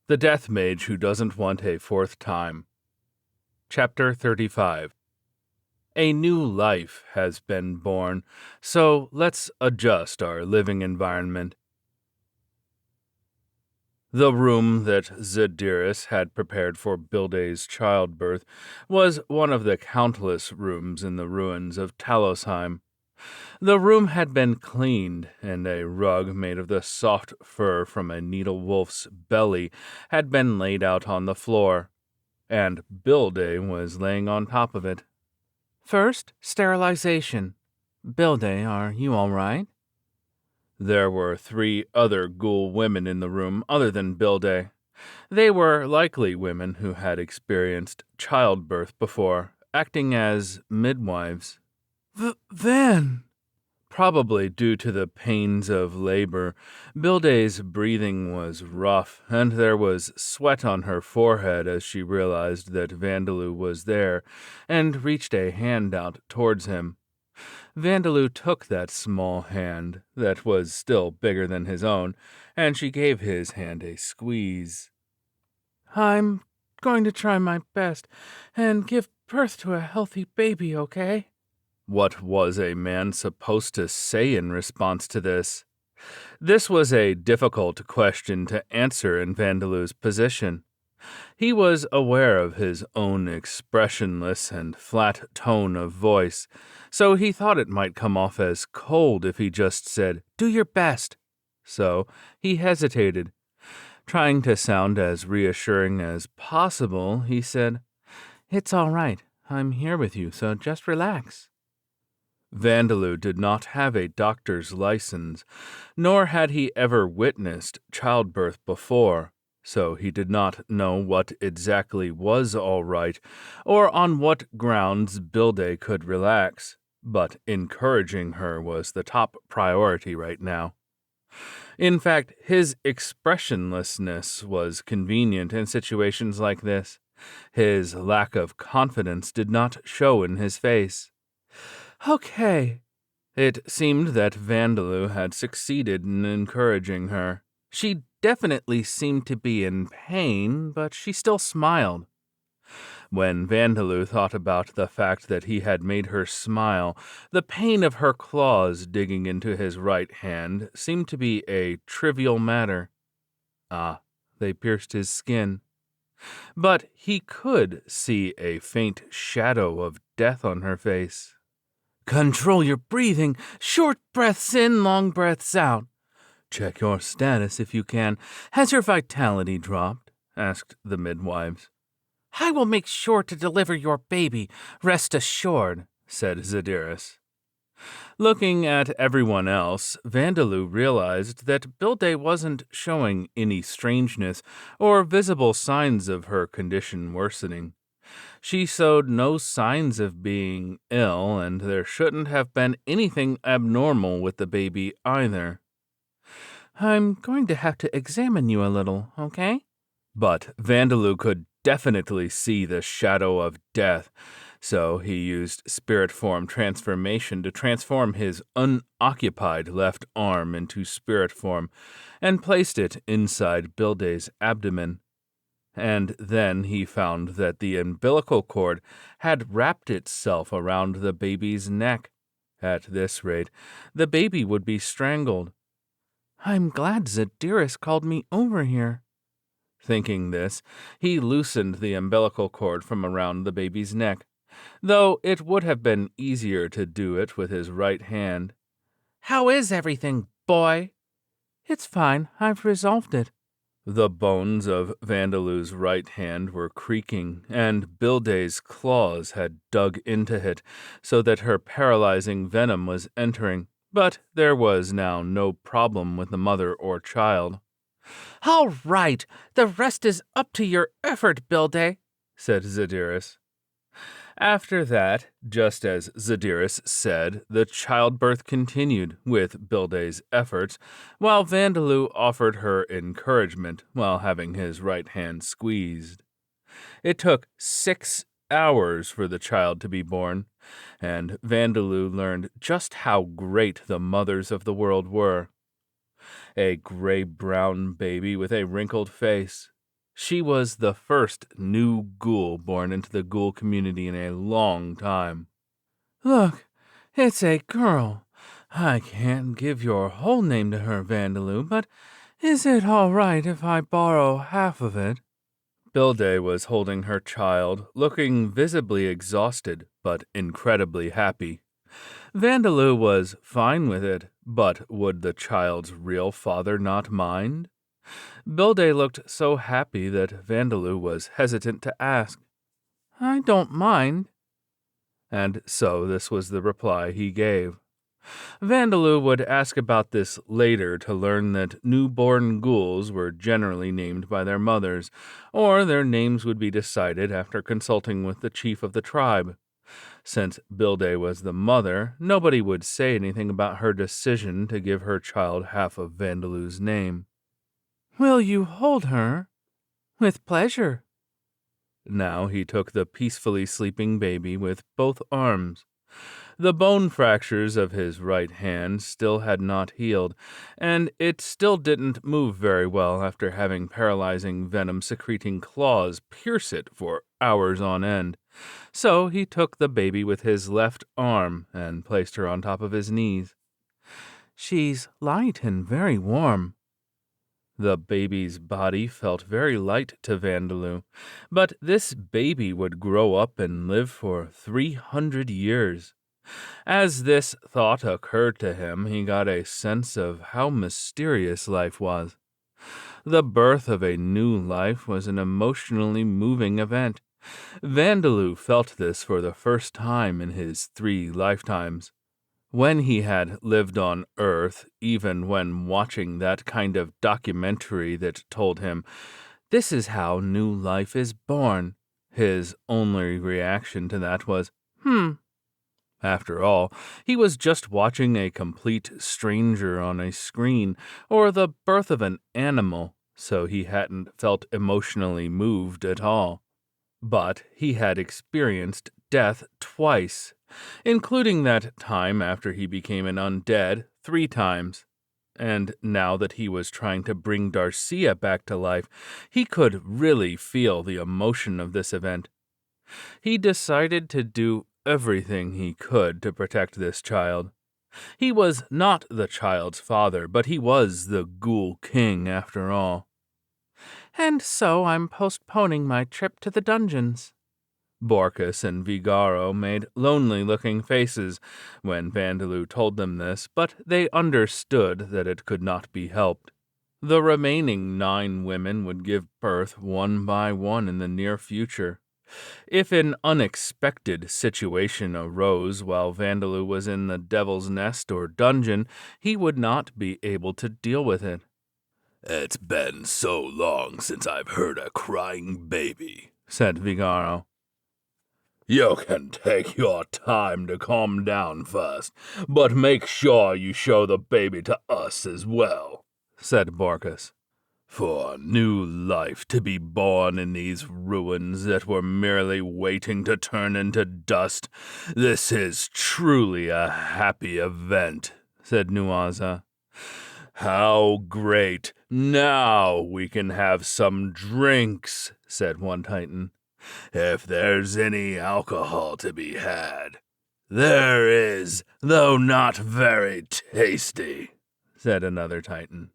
The Death Mage Who Doesn't Want a Fourth Time. Chapter 35. A new life has been born, so let's adjust our living environment. The room that Zediris had prepared for Bilday's childbirth was one of the countless rooms in the ruins of Talosheim. The room had been cleaned, and a rug made of the soft fur from a needle wolf's belly had been laid out on the floor, and Bilday was laying on top of it. First, sterilization. Bilday, are you all right? There were 3 other ghoul women in the room other than Bilday. They were likely women who had experienced childbirth before, acting as midwives. Van! Probably due to the pains of labor, Bilday's breathing was rough, and there was sweat on her forehead as she realized that Vandaloo was there, and reached a hand out towards him. Vandaloo took that small hand, that was still bigger than his own, and she gave his hand a squeeze. I'm going to try my best and give birth to a healthy baby, okay? What was a man supposed to say in response to this? This was a difficult question to answer in Vandaloo's position. He was aware of his own expressionless and flat tone of voice, so he thought it might come off as cold if he just said, "Do your best." So he hesitated. Trying to sound as reassuring as possible, he said, "It's all right. I'm here with you, so just relax." Vandaloo did not have a doctor's license, nor had he ever witnessed childbirth before, so he did not know what exactly was all right, or on what grounds Bilday could relax, but encouraging her was the top priority right now. In fact, his expressionlessness was convenient in situations like this. His lack of confidence did not show in his face. Okay. It seemed that Vandaloo had succeeded in encouraging her. She definitely seemed to be in pain, but she still smiled. When Vandaloo thought about the fact that he had made her smile, the pain of her claws digging into his right hand seemed to be a trivial matter. They pierced his skin. But he could see a faint shadow of death on her face. Control your breathing. Short breaths in, long breaths out. Check your status if you can. Has your vitality dropped? Asked the midwives. I will make sure to deliver your baby, rest assured, said Zediris. Looking at everyone else, Vandaloo realized that Bilday wasn't showing any strangeness or visible signs of her condition worsening. She showed no signs of being ill, and there shouldn't have been anything abnormal with the baby either. I'm going to have to examine you a little, okay? But Vandaloo could definitely see the shadow of death, so he used spirit form transformation to transform his unoccupied left arm into spirit form and placed it inside Bilday's abdomen. And then he found that the umbilical cord had wrapped itself around the baby's neck. At this rate, the baby would be strangled. I'm glad Zediris called me over here. Thinking this, he loosened the umbilical cord from around the baby's neck, though it would have been easier to do it with his right hand. How is everything, boy? It's fine. I've resolved it. The bones of Vandaloo's right hand were creaking, and Bilday's claws had dug into it so that her paralyzing venom was entering, but there was now no problem with the mother or child. All right, the rest is up to your effort, Bilday, said Zediris. After that, just as Zediris said, the childbirth continued with Bilday's efforts, while Vandaloo offered her encouragement while having his right hand squeezed. It took 6 hours for the child to be born, and Vandaloo learned just how great the mothers of the world were. A gray-brown baby with a wrinkled face. She was the first new ghoul born into the ghoul community in a long time. Look, it's a girl. I can't give your whole name to her, Vandaloo, but is it all right if I borrow half of it? Bilde was holding her child, looking visibly exhausted, but incredibly happy. Vandaloo was fine with it, but would the child's real father not mind? Bilde looked so happy that Vandaloo was hesitant to ask. I don't mind. And so this was the reply he gave. Vandaloo would ask about this later to learn that newborn ghouls were generally named by their mothers, or their names would be decided after consulting with the chief of the tribe. Since Bilde was the mother, nobody would say anything about her decision to give her child half of Vandaloo's name. Will you hold her? With pleasure. Now he took the peacefully sleeping baby with both arms. The bone fractures of his right hand still had not healed, and it still didn't move very well after having paralyzing venom-secreting claws pierce it for hours on end. So he took the baby with his left arm and placed her on top of his knees. She's light and very warm. The baby's body felt very light to Vandaloo, but this baby would grow up and live for 300 years. As this thought occurred to him, he got a sense of how mysterious life was. The birth of a new life was an emotionally moving event. Vandaloo felt this for the first time in his 3 lifetimes. When he had lived on Earth, even when watching that kind of documentary that told him, "This is how new life is born," his only reaction to that was, After all, he was just watching a complete stranger on a screen, or the birth of an animal, so he hadn't felt emotionally moved at all. But he had experienced death twice, including that time after he became an undead 3 times. And now that he was trying to bring Darcia back to life, he could really feel the emotion of this event. He decided to do everything he could to protect this child. He was not the child's father, but he was the Ghoul King after all. And so I'm postponing my trip to the dungeons. Borkus and Vigaro made lonely-looking faces when Vandaloo told them this, but they understood that it could not be helped. The remaining 9 women would give birth one by one in the near future. If an unexpected situation arose while Vandaloo was in the Devil's Nest or dungeon, he would not be able to deal with it. "It's been so long since I've heard a crying baby," said Vigaro. "You can take your time to calm down first, but make sure you show the baby to us as well," said Borkus. "For new life to be born in these ruins that were merely waiting to turn into dust, this is truly a happy event," said Nuaza. "How great! Now we can have some drinks," said one Titan. "If there's any alcohol to be had." "There is, though not very tasty," said another Titan.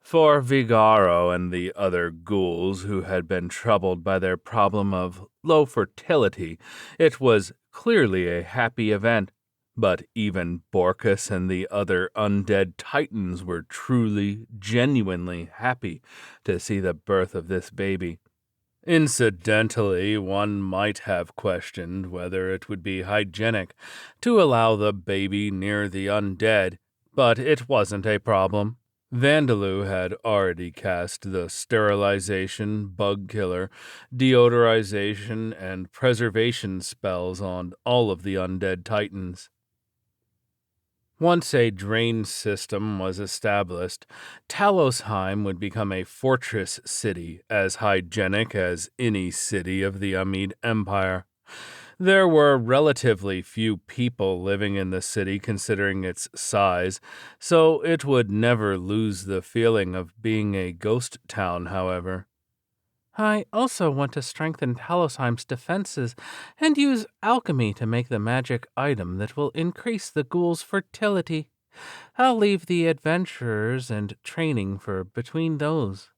For Vigaro and the other ghouls who had been troubled by their problem of low fertility, it was clearly a happy event. But even Borkus and the other undead titans were truly, genuinely happy to see the birth of this baby. Incidentally, one might have questioned whether it would be hygienic to allow the baby near the undead, but it wasn't a problem. Vandaloo had already cast the sterilization, bug killer, deodorization, and preservation spells on all of the undead titans. Once a drain system was established, Talosheim would become a fortress city, as hygienic as any city of the Amid Empire. There were relatively few people living in the city considering its size, so it would never lose the feeling of being a ghost town, however. I also want to strengthen Talosheim's defenses and use alchemy to make the magic item that will increase the ghoul's fertility. I'll leave the adventurers and training for between those.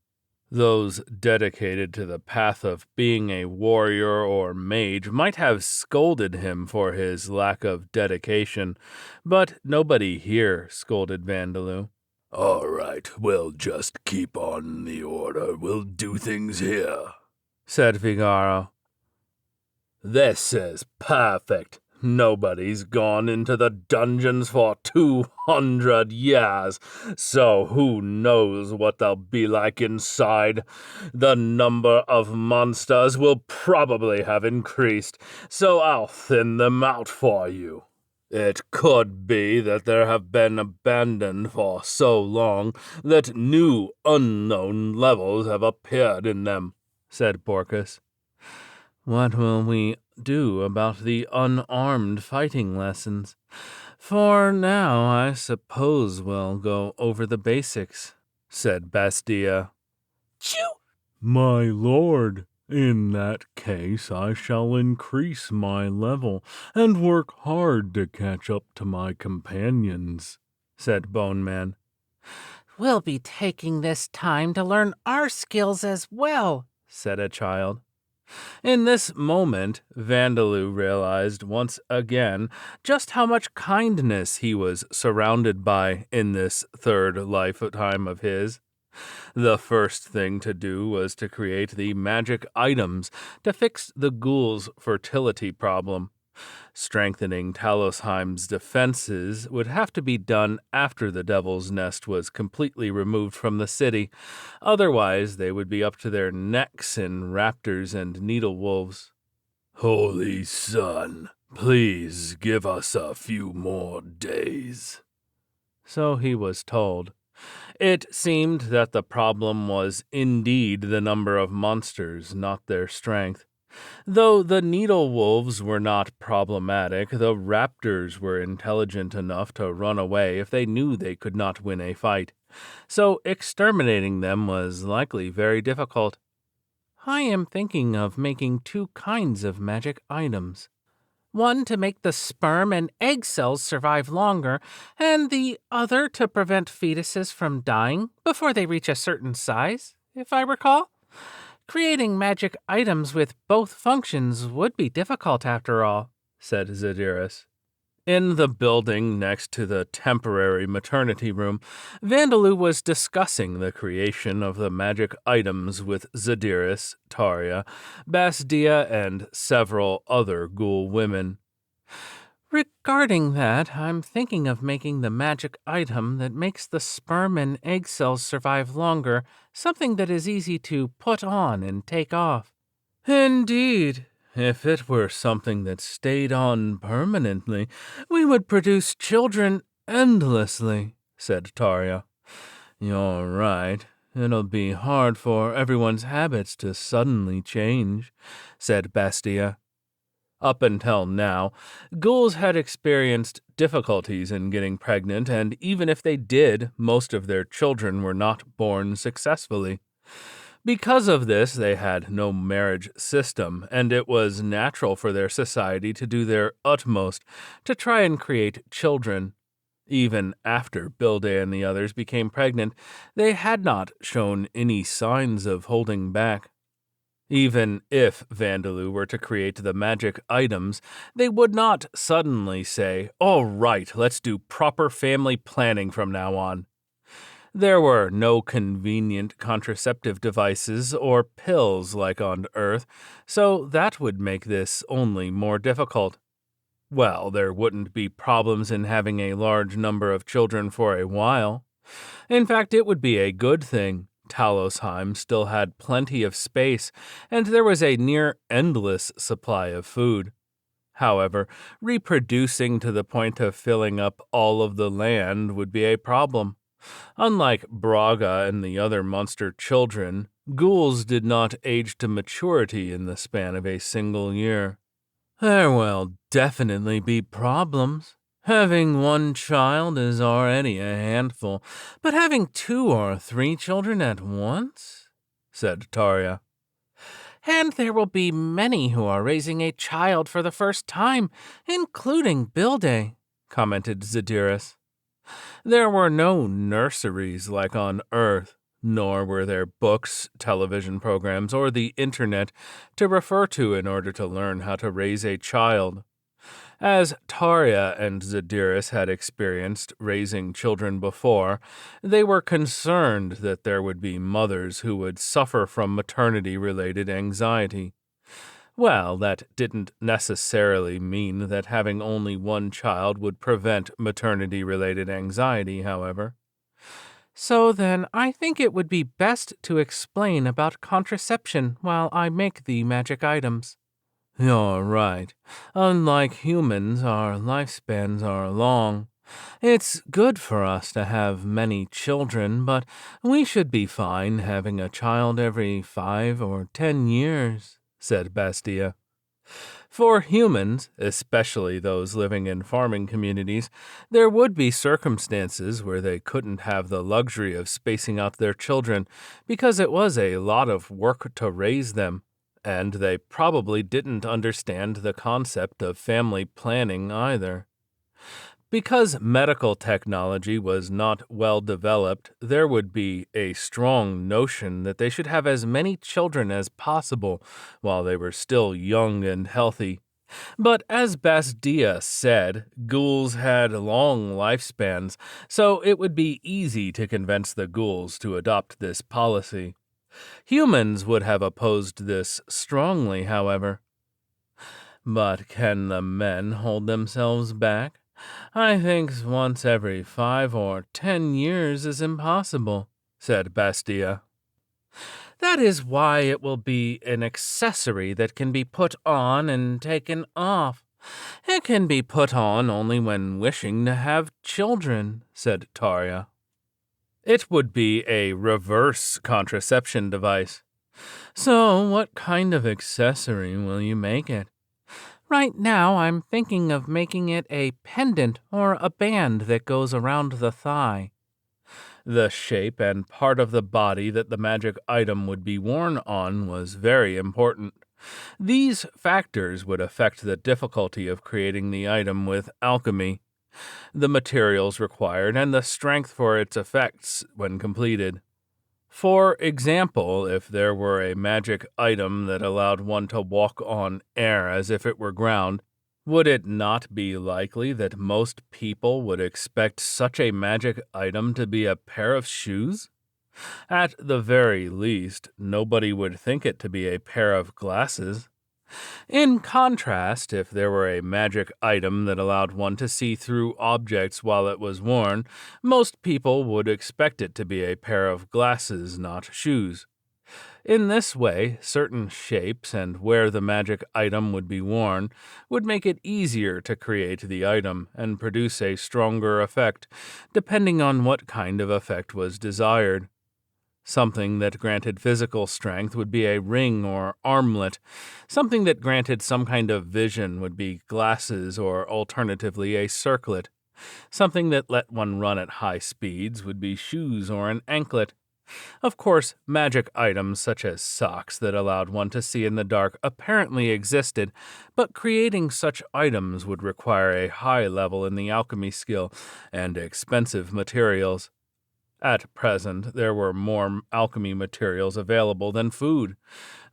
Those dedicated to the path of being a warrior or mage might have scolded him for his lack of dedication, but nobody here scolded Vandaloo. All right, we'll just keep on the order. We'll do things here, said Vigaro. This is perfect. Nobody's gone into the dungeons for 200 years, so who knows what they'll be like inside. The number of monsters will probably have increased, so I'll thin them out for you. It could be that they have been abandoned for so long that new unknown levels have appeared in them, said Borkus. What will we do about the unarmed fighting lessons? For now, I suppose we'll go over the basics, said Bastia. Chew! My lord, in that case I shall increase my level and work hard to catch up to my companions, said Bone Man. We'll be taking this time to learn our skills as well, said a child. In this moment, Vandaloo realized once again just how much kindness he was surrounded by in this third lifetime of his. The first thing to do was to create the magic items to fix the ghoul's fertility problem. Strengthening Talosheim's defenses would have to be done after the Devil's Nest was completely removed from the city. Otherwise, they would be up to their necks in raptors and needle wolves. Holy Sun, please give us a few more days. So he was told. It seemed that the problem was indeed the number of monsters, not their strength. Though the needle wolves were not problematic, the raptors were intelligent enough to run away if they knew they could not win a fight. So exterminating them was likely very difficult. I am thinking of making two kinds of magic items. One to make the sperm and egg cells survive longer, and the other to prevent fetuses from dying before they reach a certain size, if I recall. Creating magic items with both functions would be difficult after all, said Zadiris. In the building next to the temporary maternity room, Vandaloo was discussing the creation of the magic items with Zadiris, Taria, Basdia, and several other ghoul women. Regarding that, I'm thinking of making the magic item that makes the sperm and egg cells survive longer, something that is easy to put on and take off. Indeed. If it were something that stayed on permanently, we would produce children endlessly, said Taria. You're right. It'll be hard for everyone's habits to suddenly change, said Bastia. Up until now, ghouls had experienced difficulties in getting pregnant, and even if they did, most of their children were not born successfully. Because of this, they had no marriage system, and it was natural for their society to do their utmost to try and create children. Even after Bilday and the others became pregnant, they had not shown any signs of holding back. Even if Vandaloo were to create the magic items, they would not suddenly say, "All right, let's do proper family planning from now on." There were no convenient contraceptive devices or pills like on Earth, so that would make this only more difficult. Well, there wouldn't be problems in having a large number of children for a while. In fact, it would be a good thing. Talosheim still had plenty of space, and there was a near-endless supply of food. However, reproducing to the point of filling up all of the land would be a problem. Unlike Braga and the other monster children, ghouls did not age to maturity in the span of a single year. There will definitely be problems. Having one child is already a handful, but having 2 or 3 children at once? Said Taria. And there will be many who are raising a child for the first time, including Bilde," commented Zadyrus. There were no nurseries like on Earth, nor were there books, television programs, or the internet to refer to in order to learn how to raise a child. As Tarja and Zadyrus had experienced raising children before, they were concerned that there would be mothers who would suffer from maternity-related anxiety. Well, that didn't necessarily mean that having only one child would prevent maternity-related anxiety, however. "So then, I think it would be best to explain about contraception while I make the magic items." You're right. Unlike humans, our lifespans are long. It's good for us to have many children, but we should be fine having a child every 5 or 10 years, said Bastia. For humans, especially those living in farming communities, there would be circumstances where they couldn't have the luxury of spacing out their children because it was a lot of work to raise them, and they probably didn't understand the concept of family planning either. Because medical technology was not well developed, there would be a strong notion that they should have as many children as possible while they were still young and healthy. But as Bastia said, ghouls had long lifespans, so it would be easy to convince the ghouls to adopt this policy. Humans would have opposed this strongly, however. But can the men hold themselves back? I think once every 5 or 10 years is impossible, said Bastia. "That is why it will be an accessory that can be put on and taken off. It can be put on only when wishing to have children," said Tarja. It would be a reverse contraception device. So what kind of accessory will you make it? "Right now, I'm thinking of making it a pendant or a band that goes around the thigh." The shape and part of the body that the magic item would be worn on was very important. These factors would affect the difficulty of creating the item with alchemy, the materials required, and the strength for its effects when completed. For example, if there were a magic item that allowed one to walk on air as if it were ground, would it not be likely that most people would expect such a magic item to be a pair of shoes? At the very least, nobody would think it to be a pair of glasses. In contrast, if there were a magic item that allowed one to see through objects while it was worn, most people would expect it to be a pair of glasses, not shoes. In this way, certain shapes and where the magic item would be worn would make it easier to create the item and produce a stronger effect, depending on what kind of effect was desired. Something that granted physical strength would be a ring or armlet. Something that granted some kind of vision would be glasses or alternatively a circlet. Something that let one run at high speeds would be shoes or an anklet. Of course, magic items such as socks that allowed one to see in the dark apparently existed, but creating such items would require a high level in the alchemy skill and expensive materials. At present, there were more alchemy materials available than food.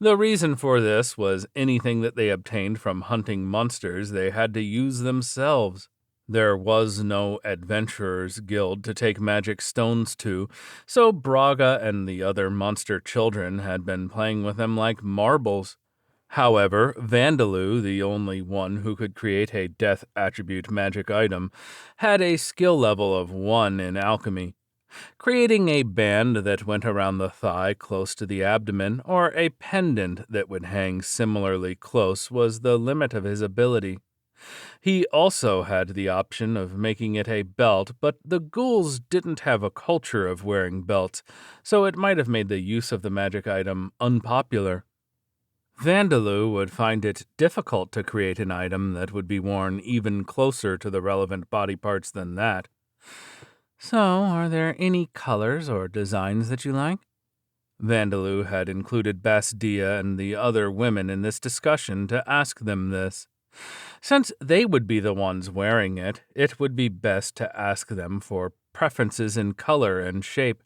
The reason for this was anything that they obtained from hunting monsters they had to use themselves. There was no adventurers' guild to take magic stones to, so Braga and the other monster children had been playing with them like marbles. However, Vandaloo, the only one who could create a death attribute magic item, had a skill level of 1 in alchemy. Creating a band that went around the thigh close to the abdomen, or a pendant that would hang similarly close, was the limit of his ability. He also had the option of making it a belt, but the ghouls didn't have a culture of wearing belts, so it might have made the use of the magic item unpopular. Vandaloo would find it difficult to create an item that would be worn even closer to the relevant body parts than that. "So, are there any colors or designs that you like?" Vandaloo had included Basdia and the other women in this discussion to ask them this. Since they would be the ones wearing it, it would be best to ask them for preferences in color and shape.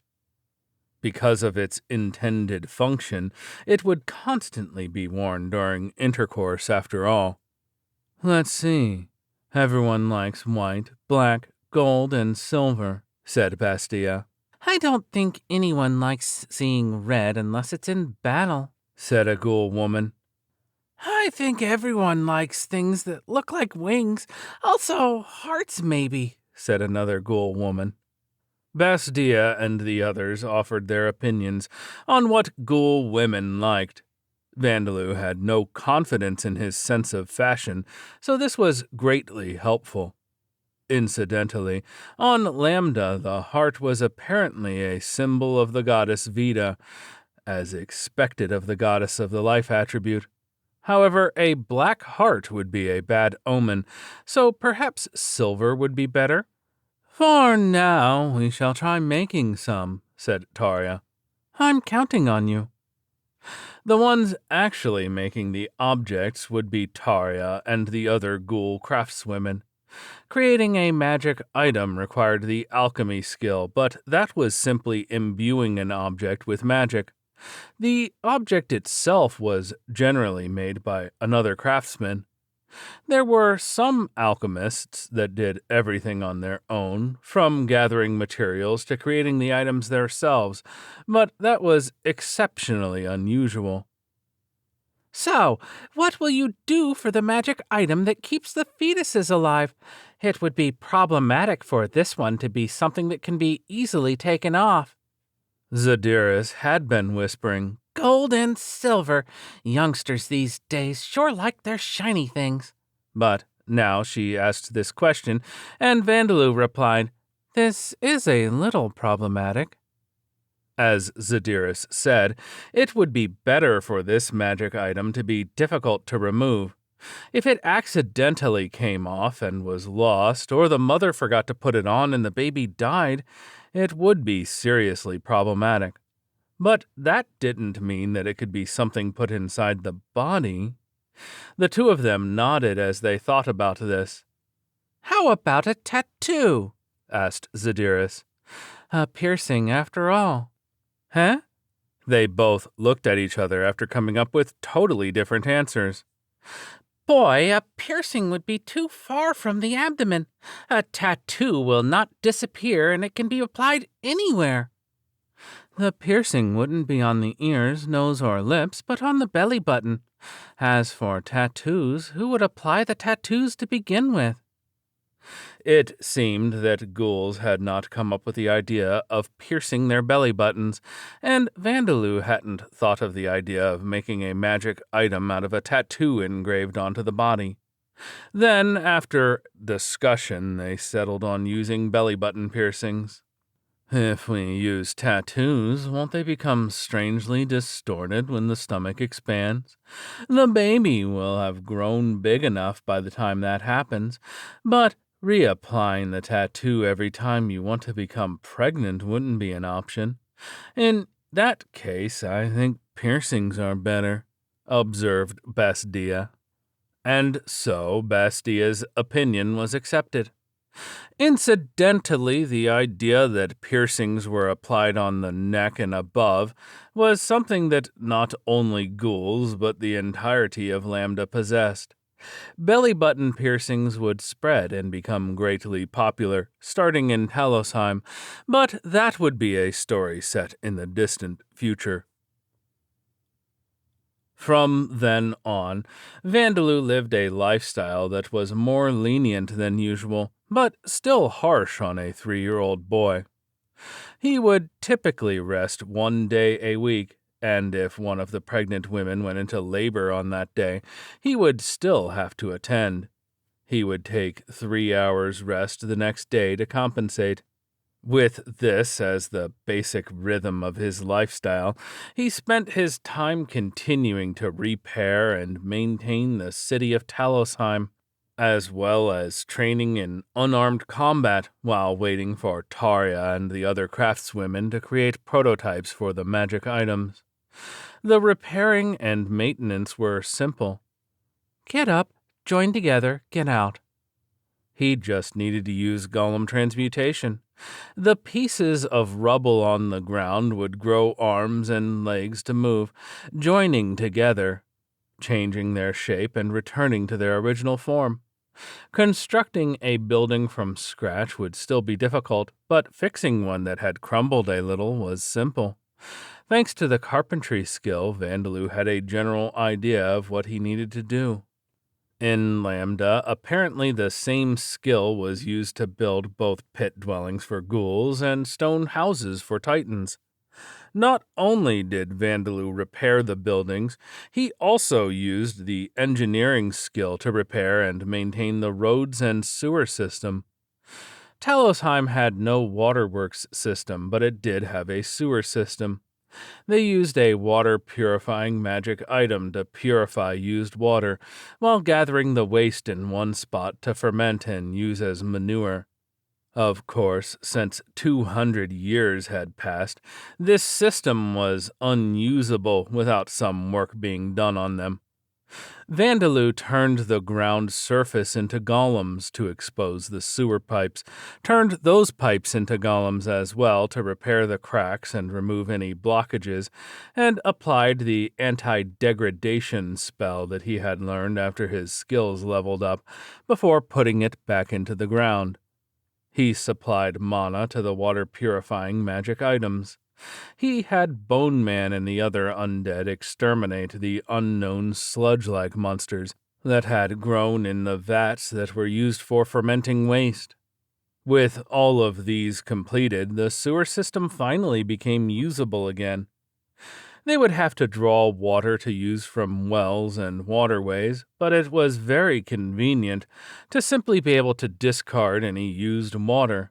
Because of its intended function, it would constantly be worn during intercourse after all. Let's see. Everyone likes white, black, gold, and silver, said Bastia. I don't think anyone likes seeing red unless it's in battle, said a ghoul woman. I think everyone likes things that look like wings, also hearts maybe, said another ghoul woman. Basdia and the others offered their opinions on what ghoul women liked. Vandaloo had no confidence in his sense of fashion, so this was greatly helpful. Incidentally, on Lambda the heart was apparently a symbol of the goddess Veda, as expected of the goddess of the life attribute. However, a black heart would be a bad omen, so perhaps silver would be better. For now, we shall try making some, said Tarja. I'm counting on you. The ones actually making the objects would be Tarja and the other ghoul craftswomen. Creating a magic item required the alchemy skill, but that was simply imbuing an object with magic. The object itself was generally made by another craftsman. There were some alchemists that did everything on their own, from gathering materials to creating the items themselves, but that was exceptionally unusual. So, what will you do for the magic item that keeps the fetuses alive? It would be problematic for this one to be something that can be easily taken off. Zadiris had been whispering, Gold and silver. Youngsters these days sure like their shiny things. But now she asked this question, and Vandaloo replied, This is a little problematic. As Zadiris said, it would be better for this magic item to be difficult to remove. If it accidentally came off and was lost, or the mother forgot to put it on and the baby died, it would be seriously problematic. But that didn't mean that it could be something put inside the body. The two of them nodded as they thought about this. How about a tattoo? Asked Zadiris. A piercing, after all. Huh? They both looked at each other after coming up with totally different answers. Boy, a piercing would be too far from the abdomen. A tattoo will not disappear and it can be applied anywhere. The piercing wouldn't be on the ears, nose, or lips, but on the belly button. As for tattoos, who would apply the tattoos to begin with? It seemed that ghouls had not come up with the idea of piercing their belly buttons, and Vandaloo hadn't thought of the idea of making a magic item out of a tattoo engraved onto the body. Then, after discussion, they settled on using belly button piercings. If we use tattoos, won't they become strangely distorted when the stomach expands? The baby will have grown big enough by the time that happens, but reapplying the tattoo every time you want to become pregnant wouldn't be an option. In that case, I think piercings are better, observed Bastia. And so Bastia's opinion was accepted. Incidentally, the idea that piercings were applied on the neck and above was something that not only ghouls but the entirety of Lambda possessed. Belly button piercings would spread and become greatly popular, starting in Talosheim, but that would be a story set in the distant future. From then on, Vandaloo lived a lifestyle that was more lenient than usual, but still harsh on a 3-year-old boy. He would typically rest 1 day a week, and if one of the pregnant women went into labor on that day, he would still have to attend. He would take 3 hours rest the next day to compensate. With this as the basic rhythm of his lifestyle, he spent his time continuing to repair and maintain the city of Talosheim. as well as training in unarmed combat while waiting for Tarya and the other craftswomen to create prototypes for the magic items. The repairing and maintenance were simple. Get up, join together, get out. He just needed to use golem transmutation. The pieces of rubble on the ground would grow arms and legs to move, joining together, changing their shape and returning to their original form. Constructing a building from scratch would still be difficult, but fixing one that had crumbled a little was simple. Thanks to the carpentry skill, Vandaloo had a general idea of what he needed to do. In Lambda, apparently the same skill was used to build both pit dwellings for ghouls and stone houses for titans. Not only did Vandaloo repair the buildings, he also used the engineering skill to repair and maintain the roads and sewer system. Talosheim had no waterworks system, but it did have a sewer system. They used a water-purifying magic item to purify used water, while gathering the waste in one spot to ferment and use as manure. Of course, since 200 years had passed, this system was unusable without some work being done on them. Vandaloo turned the ground surface into golems to expose the sewer pipes, turned those pipes into golems as well to repair the cracks and remove any blockages, and applied the anti-degradation spell that he had learned after his skills leveled up, before putting it back into the ground. He supplied mana to the water-purifying magic items. He had Bone Man and the other undead exterminate the unknown sludge-like monsters that had grown in the vats that were used for fermenting waste. With all of these completed, the sewer system finally became usable again. They would have to draw water to use from wells and waterways, but it was very convenient to simply be able to discard any used water.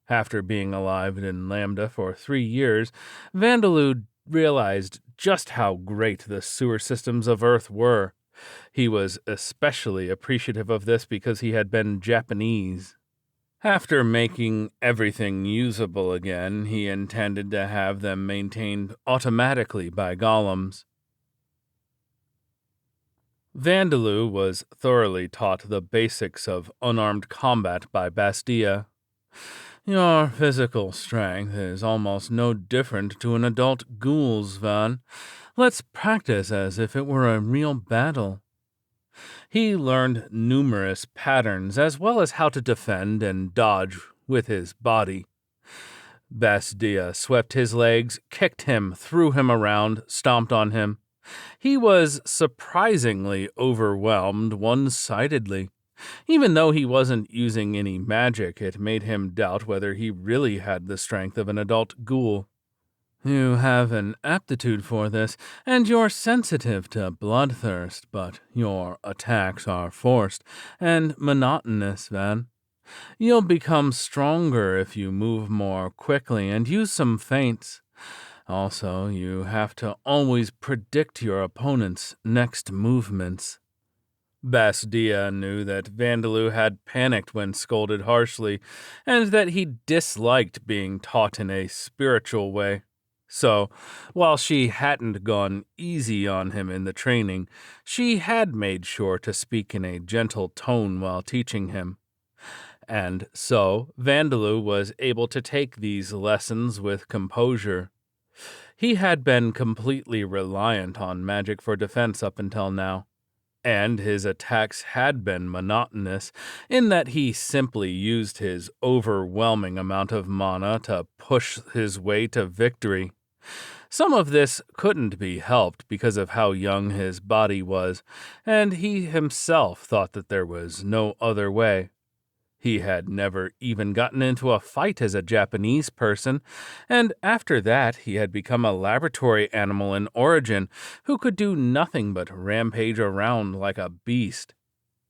After being alive in Lambda for 3 years, Vandaloo realized just how great the sewer systems of Earth were. He was especially appreciative of this because he had been Japanese. After making everything usable again, he intended to have them maintained automatically by golems. Vandaloo was thoroughly taught the basics of unarmed combat by Bastia. Your physical strength is almost no different to an adult ghoul's, Van. Let's practice as if it were a real battle. He learned numerous patterns as well as how to defend and dodge with his body. Bastia swept his legs, kicked him, threw him around, stomped on him. He was surprisingly overwhelmed one-sidedly. Even though he wasn't using any magic, it made him doubt whether he really had the strength of an adult ghoul. You have an aptitude for this, and you're sensitive to bloodthirst, but your attacks are forced and monotonous, Van. You'll become stronger if you move more quickly and use some feints. Also, you have to always predict your opponent's next movements. Bastia knew that Vandaloo had panicked when scolded harshly, and that he disliked being taught in a spiritual way. So, while she hadn't gone easy on him in the training, she had made sure to speak in a gentle tone while teaching him. And so, Vandaloo was able to take these lessons with composure. He had been completely reliant on magic for defense up until now, and his attacks had been monotonous in that he simply used his overwhelming amount of mana to push his way to victory. Some of this couldn't be helped because of how young his body was, and he himself thought that there was no other way. He had never even gotten into a fight as a Japanese person, and after that he had become a laboratory animal in origin who could do nothing but rampage around like a beast.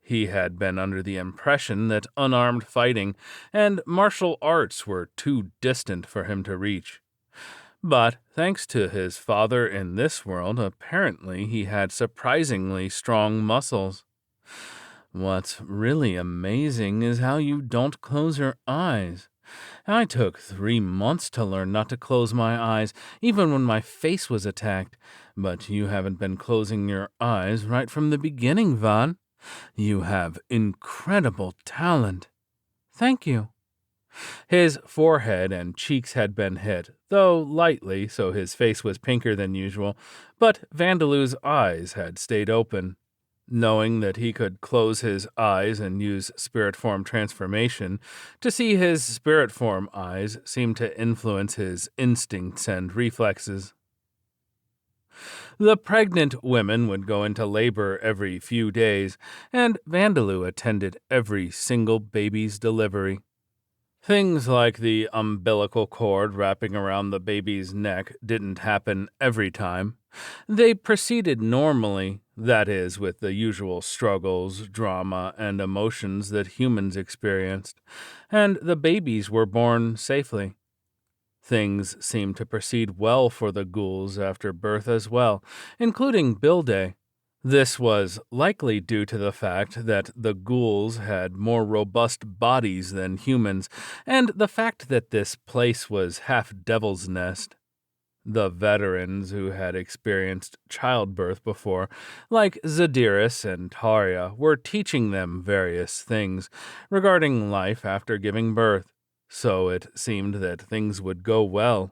He had been under the impression that unarmed fighting and martial arts were too distant for him to reach. But, thanks to his father in this world, apparently he had surprisingly strong muscles. What's really amazing is how you don't close your eyes. I took 3 months to learn not to close my eyes, even when my face was attacked. But you haven't been closing your eyes right from the beginning, Van. You have incredible talent. Thank you. His forehead and cheeks had been hit, though lightly, so his face was pinker than usual, but Vandalu's eyes had stayed open. Knowing that he could close his eyes and use spirit form transformation, to see his spirit form eyes seemed to influence his instincts and reflexes. The pregnant women would go into labor every few days, and Vandalu attended every single baby's delivery. Things like the umbilical cord wrapping around the baby's neck didn't happen every time. They proceeded normally, that is, with the usual struggles, drama, and emotions that humans experienced, and the babies were born safely. Things seemed to proceed well for the ghouls after birth as well, including Bilday. This was likely due to the fact that the ghouls had more robust bodies than humans, and the fact that this place was half Devil's Nest. The veterans who had experienced childbirth before, like Zadiris and Tarya, were teaching them various things regarding life after giving birth, so it seemed that things would go well.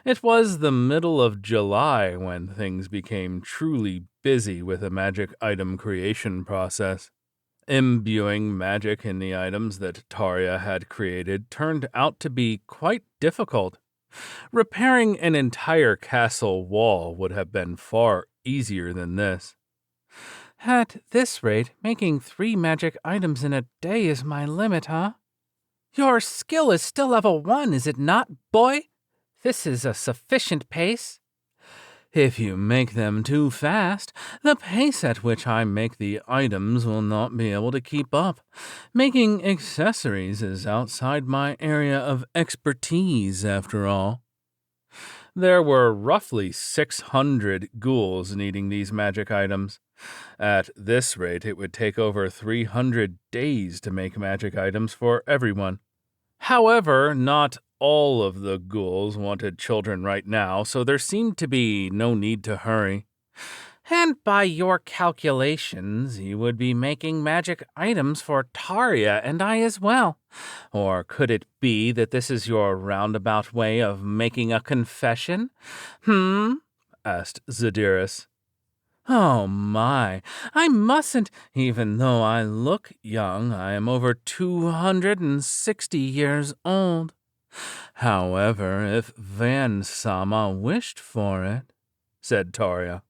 It was the middle of July when things became truly busy with the magic item creation process. Imbuing magic in the items that Tarya had created turned out to be quite difficult. Repairing an entire castle wall would have been far easier than this. At this rate, making 3 magic items in a day is my limit, huh? Your skill is still level 1, is it not, boy? This is a sufficient pace. If you make them too fast, the pace at which I make the items will not be able to keep up. Making accessories is outside my area of expertise, after all. There were roughly 600 ghouls needing these magic items. At this rate, it would take over 300 days to make magic items for everyone. However, not all of the ghouls wanted children right now, so there seemed to be no need to hurry. And by your calculations, you would be making magic items for Tarya and I as well. Or could it be that this is your roundabout way of making a confession? Asked Zadiris. Oh my, I mustn't. Even though I look young, I am over 260 years old. However, if Van-sama wished for it, said Tarya.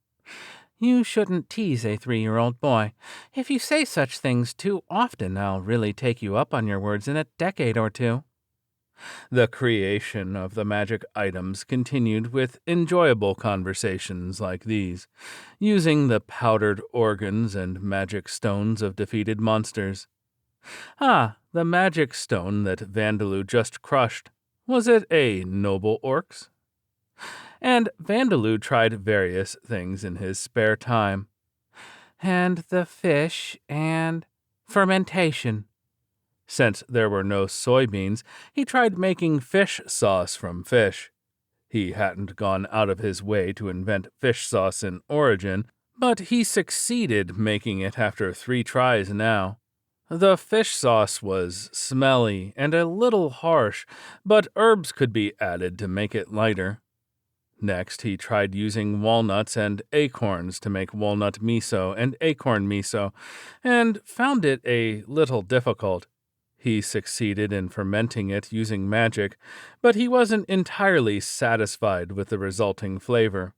You shouldn't tease a 3-year-old boy. If you say such things too often, I'll really take you up on your words in a decade or two. The creation of the magic items continued with enjoyable conversations like these, using the powdered organs and magic stones of defeated monsters. The magic stone that Vandalu just crushed. Was it a noble orc's? And Vandalu tried various things in his spare time. And the fish and fermentation. Since there were no soybeans, he tried making fish sauce from fish. He hadn't gone out of his way to invent fish sauce in origin, but he succeeded making it after 3 tries now. The fish sauce was smelly and a little harsh, but herbs could be added to make it lighter. Next, he tried using walnuts and acorns to make walnut miso and acorn miso, and found it a little difficult. He succeeded in fermenting it using magic, but he wasn't entirely satisfied with the resulting flavor.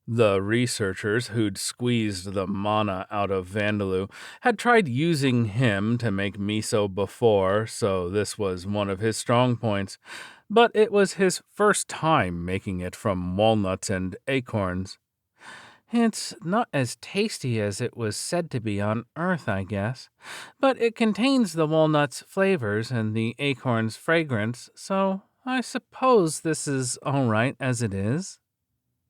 The researchers who'd squeezed the mana out of Vandalu had tried using him to make miso before, so this was one of his strong points, but it was his first time making it from walnuts and acorns. It's not as tasty as it was said to be on Earth, I guess, but it contains the walnut's flavors and the acorn's fragrance, so I suppose this is all right as it is.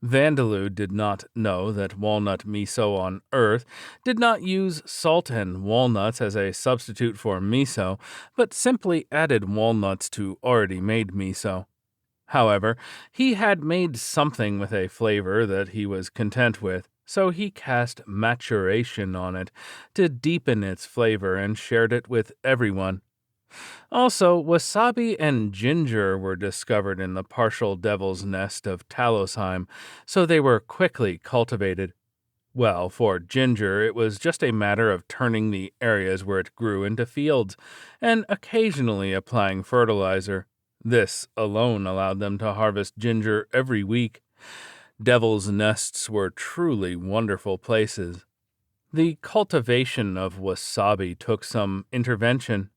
Vandaloo did not know that walnut miso on Earth did not use salt and walnuts as a substitute for miso, but simply added walnuts to already made miso. However, he had made something with a flavor that he was content with, so he cast maturation on it to deepen its flavor and shared it with everyone. Also, wasabi and ginger were discovered in the partial devil's nest of Talosheim, so they were quickly cultivated. Well, for ginger, it was just a matter of turning the areas where it grew into fields, and occasionally applying fertilizer. This alone allowed them to harvest ginger every week. Devil's nests were truly wonderful places. The cultivation of wasabi took some intervention.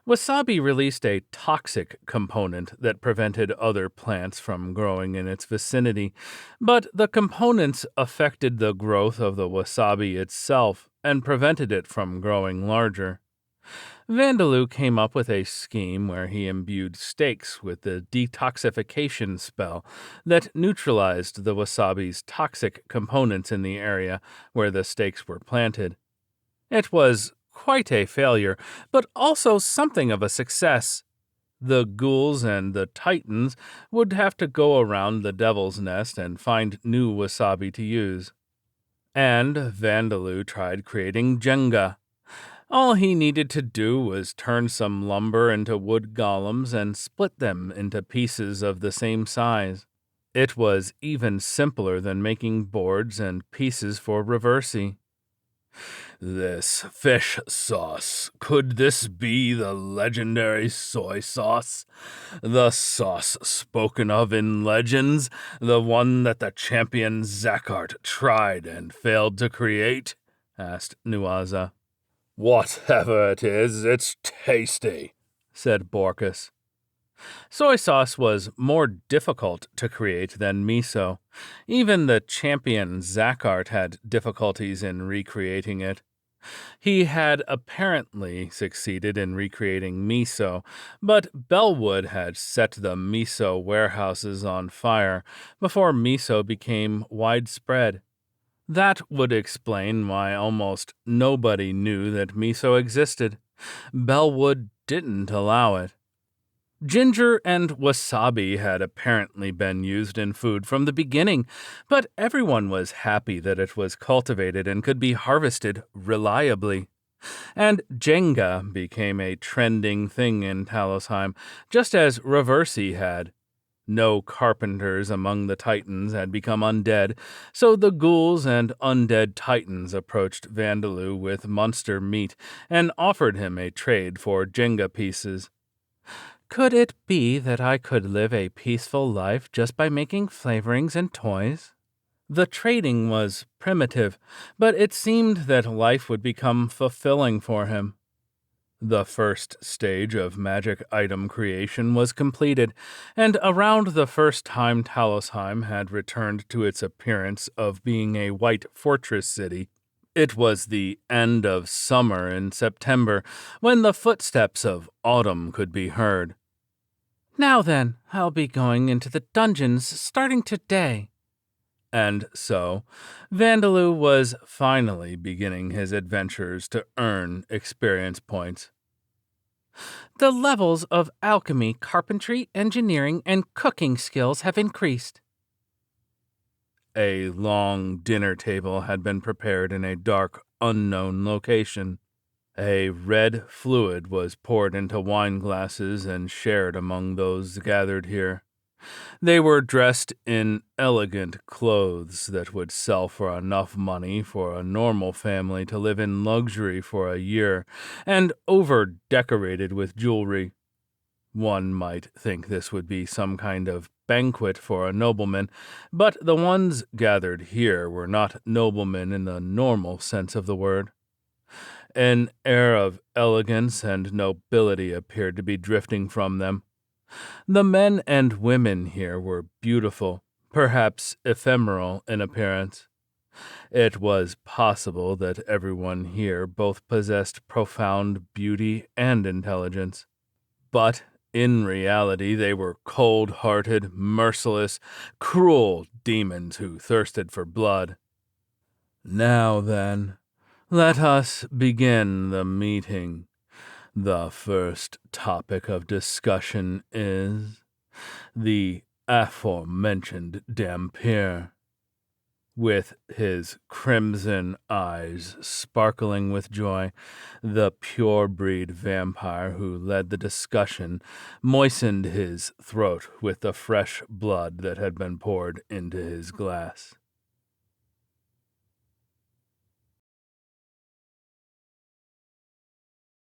Wasabi released a toxic component that prevented other plants from growing in its vicinity, but the components affected the growth of the wasabi itself and prevented it from growing larger. Vandaloo came up with a scheme where he imbued stakes with the detoxification spell that neutralized the wasabi's toxic components in the area where the stakes were planted. It was quite a failure, but also something of a success. The ghouls and the titans would have to go around the devil's nest and find new wasabi to use. And Vandaloo tried creating Jenga. All he needed to do was turn some lumber into wood golems and split them into pieces of the same size. It was even simpler than making boards and pieces for Reversi. This fish sauce, could this be the legendary soy sauce? The sauce spoken of in legends, the one that the champion Zakart tried and failed to create? Asked Nuaza. Whatever it is, it's tasty, said Borkus. Soy sauce was more difficult to create than miso. Even the champion Zakart had difficulties in recreating it. He had apparently succeeded in recreating miso, but Bellwood had set the miso warehouses on fire before miso became widespread. That would explain why almost nobody knew that miso existed. Bellwood didn't allow it. Ginger and wasabi had apparently been used in food from the beginning, but everyone was happy that it was cultivated and could be harvested reliably. And Jenga became a trending thing in Talosheim, just as Reversi had. No carpenters among the Titans had become undead, so the ghouls and undead Titans approached Vandaloo with monster meat and offered him a trade for Jenga pieces. Could it be that I could live a peaceful life just by making flavorings and toys? The trading was primitive, but it seemed that life would become fulfilling for him. The first stage of magic item creation was completed, and around the first time Talosheim had returned to its appearance of being a white fortress city, it was the end of summer in September, when the footsteps of autumn could be heard. Now then, I'll be going into the dungeons starting today. And so, Vandaloo was finally beginning his adventures to earn experience points. The levels of alchemy, carpentry, engineering, and cooking skills have increased. A long dinner table had been prepared in a dark, unknown location. A red fluid was poured into wine glasses and shared among those gathered here. They were dressed in elegant clothes that would sell for enough money for a normal family to live in luxury for a year, and over-decorated with jewelry. One might think this would be some kind of banquet for a nobleman, but the ones gathered here were not noblemen in the normal sense of the word. An air of elegance and nobility appeared to be drifting from them. The men and women here were beautiful, perhaps ephemeral in appearance. It was possible that everyone here both possessed profound beauty and intelligence. But In reality, they were cold-hearted, merciless, cruel demons who thirsted for blood. Now then, let us begin the meeting. The first topic of discussion is the aforementioned Dampier. With his crimson eyes sparkling with joy, the pure-breed vampire who led the discussion moistened his throat with the fresh blood that had been poured into his glass.